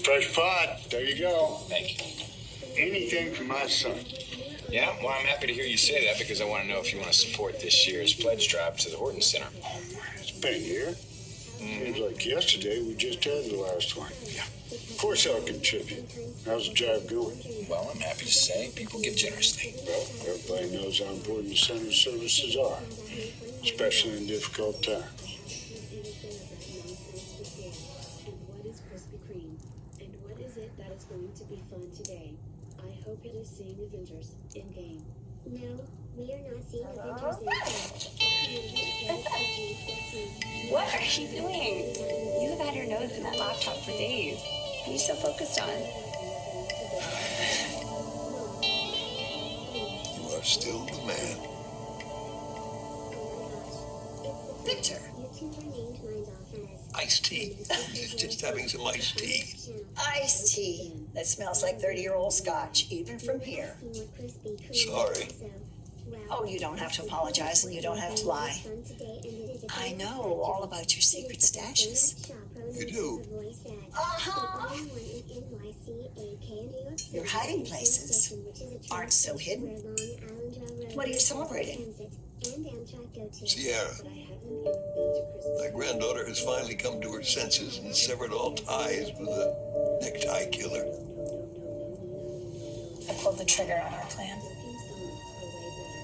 Fresh pot. There you go. Thank you. Anything for my son. Yeah, well, I'm happy to hear you say that because I want to know if you want to support this year's pledge drive to the Horton Center. It's been a year. Seems like yesterday we just had the last one. Yeah. Of course I'll contribute. How's the job going? Well, I'm happy to say people give generously. Well, everybody knows how important the center services are, especially in difficult times. And what is it that is going to be fun today? I hope it is seeing Avengers in game. No, we are not seeing Avengers in game. What are you doing? You have had your nose in that laptop for days. What are you so focused on? You are still the man. Victor. You two were named mine off as Iced tea. Just having some iced tea. Iced tea that smells like 30-year-old scotch, even from here. Sorry. Oh, you don't have to apologize and you don't have to lie. I know all about your secret stashes. You do? Uh-huh. Your hiding places aren't so hidden. What are you celebrating? Sierra. My granddaughter has finally come to her senses and severed all ties with a necktie killer. I pulled the trigger on our plan.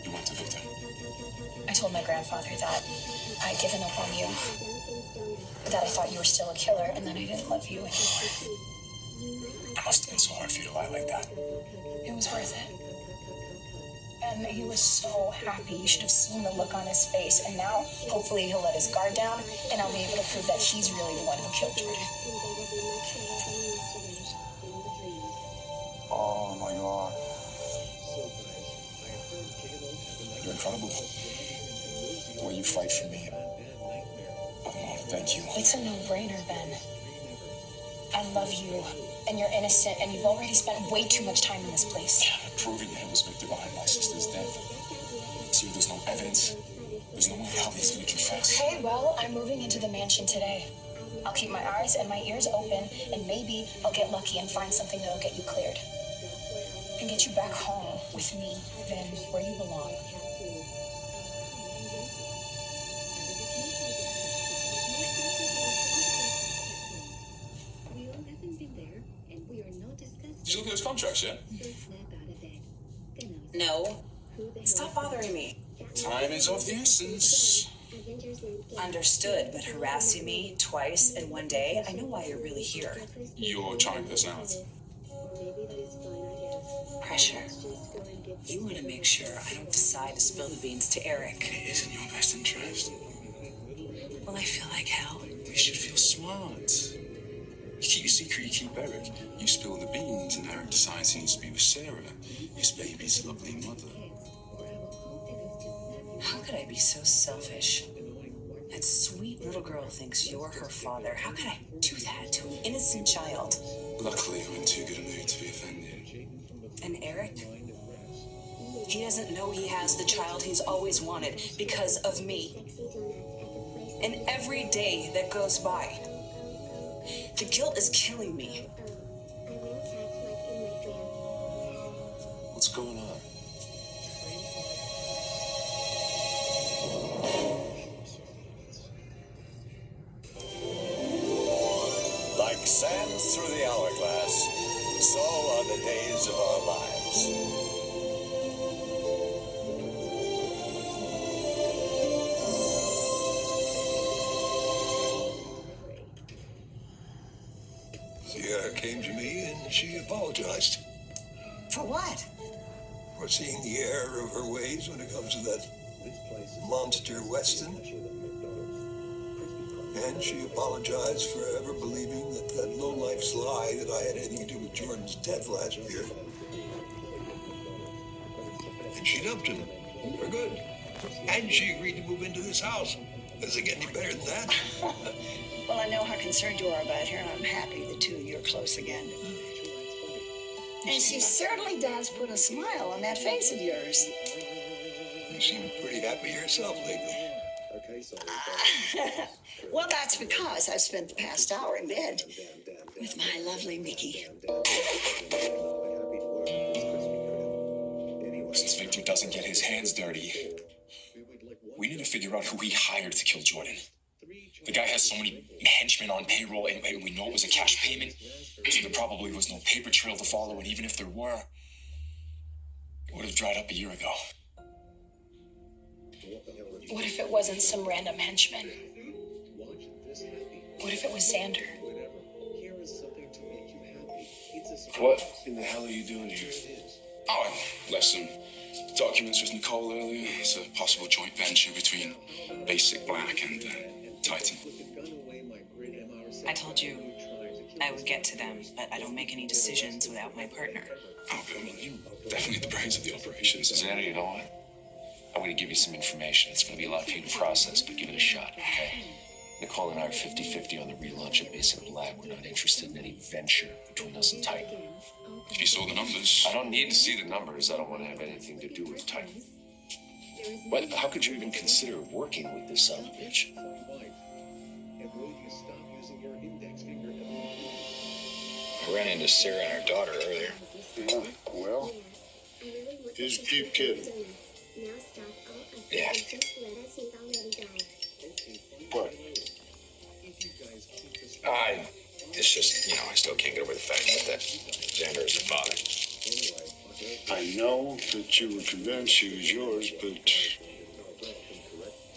You went to Victor. I told my grandfather that I'd given up on you, that I thought you were still a killer, and that I didn't love you anymore. It must have been so hard for you to lie like that. It was worth it. And he was so happy. You should have seen the look on his face. And now, hopefully, he'll let his guard down, and I'll be able to prove that he's really the one who killed Jordan. Oh, my God. You're incredible. The way you fight for me. Oh, thank you. It's a no-brainer, Ben. I love you, and you're innocent, and you've already spent way too much time in this place. Proving him was Victor behind my sister's death. See, there's no evidence. There's no way how he's gonna confess. Okay, well, I'm moving into the mansion today. I'll keep my eyes and my ears open, and maybe I'll get lucky and find something that'll get you cleared. And get you back home with me, Ben, where you belong. Did you look at those contracts yet? No. Stop bothering me. Time is of the essence. Understood, but harassing me twice in one day, I know why you're really here. Your charming personality. Pressure. You want to make sure I don't decide to spill the beans to Eric. It is in your best interest. Will I feel like hell? You should feel smart. You keep your secret, you keep Eric. You spill the beans, and Eric decides he needs to be with Sarah, his baby's lovely mother. How could I be so selfish? That sweet little girl thinks you're her father. How could I do that to an innocent child? Luckily, I'm in too good a mood to be offended. And Eric? He doesn't know he has the child he's always wanted because of me. And every day that goes by, the guilt is killing me. What's going on? Like sands through the hourglass, so are the days of our lives. Sierra came to me and she apologized For what? for seeing the error of her ways when it comes to that monster Weston. And she apologized for ever believing that low-life's lie that I had anything to do with Jordan's death last year. And she dumped him for good. And she agreed to move into this house. Does it get any better than that? Well, I know how concerned you are about her, and I'm happy the two of you are close again. And she certainly does put a smile on that face of yours. You seem pretty happy yourself lately. Well, that's because I've spent the past hour in bed. with my lovely Mickey. Since Victor doesn't get his hands dirty, we need to figure out who he hired to kill Jordan. The guy has so many henchmen on payroll, and we know it was a cash payment, so there probably was no paper trail to follow, and even if there were, it would have dried up a year ago. What if it wasn't some random henchman? What if it was Xander? What in the hell are you doing here? Oh, I left some documents with Nicole earlier. It's a possible joint venture between Basic Black and Titan. I told you I would get to them, but I don't make any decisions without my partner. Oh, but I mean, you're definitely the brains of the operations. Xander, you know what? I'm going to give you some information. It's going to be a lot for you to process, but give it a shot, okay? Nicole and I are 50-50 on the relaunch of Basic Black. We're not interested in any venture between us and Titan. If you saw the numbers. I don't need to see the numbers. I don't want to have anything to do with Titan. What? How could you even consider working with this son of a bitch? I ran into Sarah and her daughter earlier. Yeah, well, he's a cute kid. Yeah. What? It's just, I still can't get over the fact that Xander is her father. I know that you were convinced he was yours, but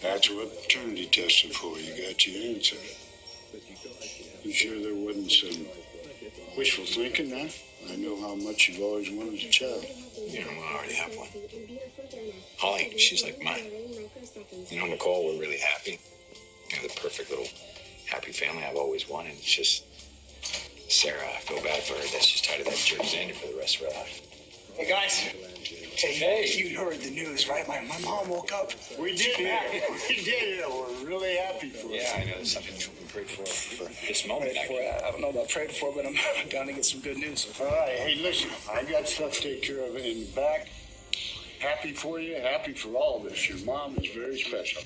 that's what paternity tested for. You got your answer. You sure there wasn't some wishful thinking, huh? I know how much you've always wanted a child. I already have one. Holly, she's like mine. Nicole, we're really happy. The perfect little happy family I've always wanted. It's just Sarah, I feel bad for her that she's tied to that jerk Xander for the rest of her life. Hey, guys. Hey, you heard the news, right? My mom woke up. We did. We did. We're really happy for you. Yeah, I know. There's something we prayed for this moment. I don't know about prayed for, but I'm bound to get some good news. All right. Hey, listen, I got stuff to take care of in the back. Happy for you. Happy for all of us. Your mom is very special.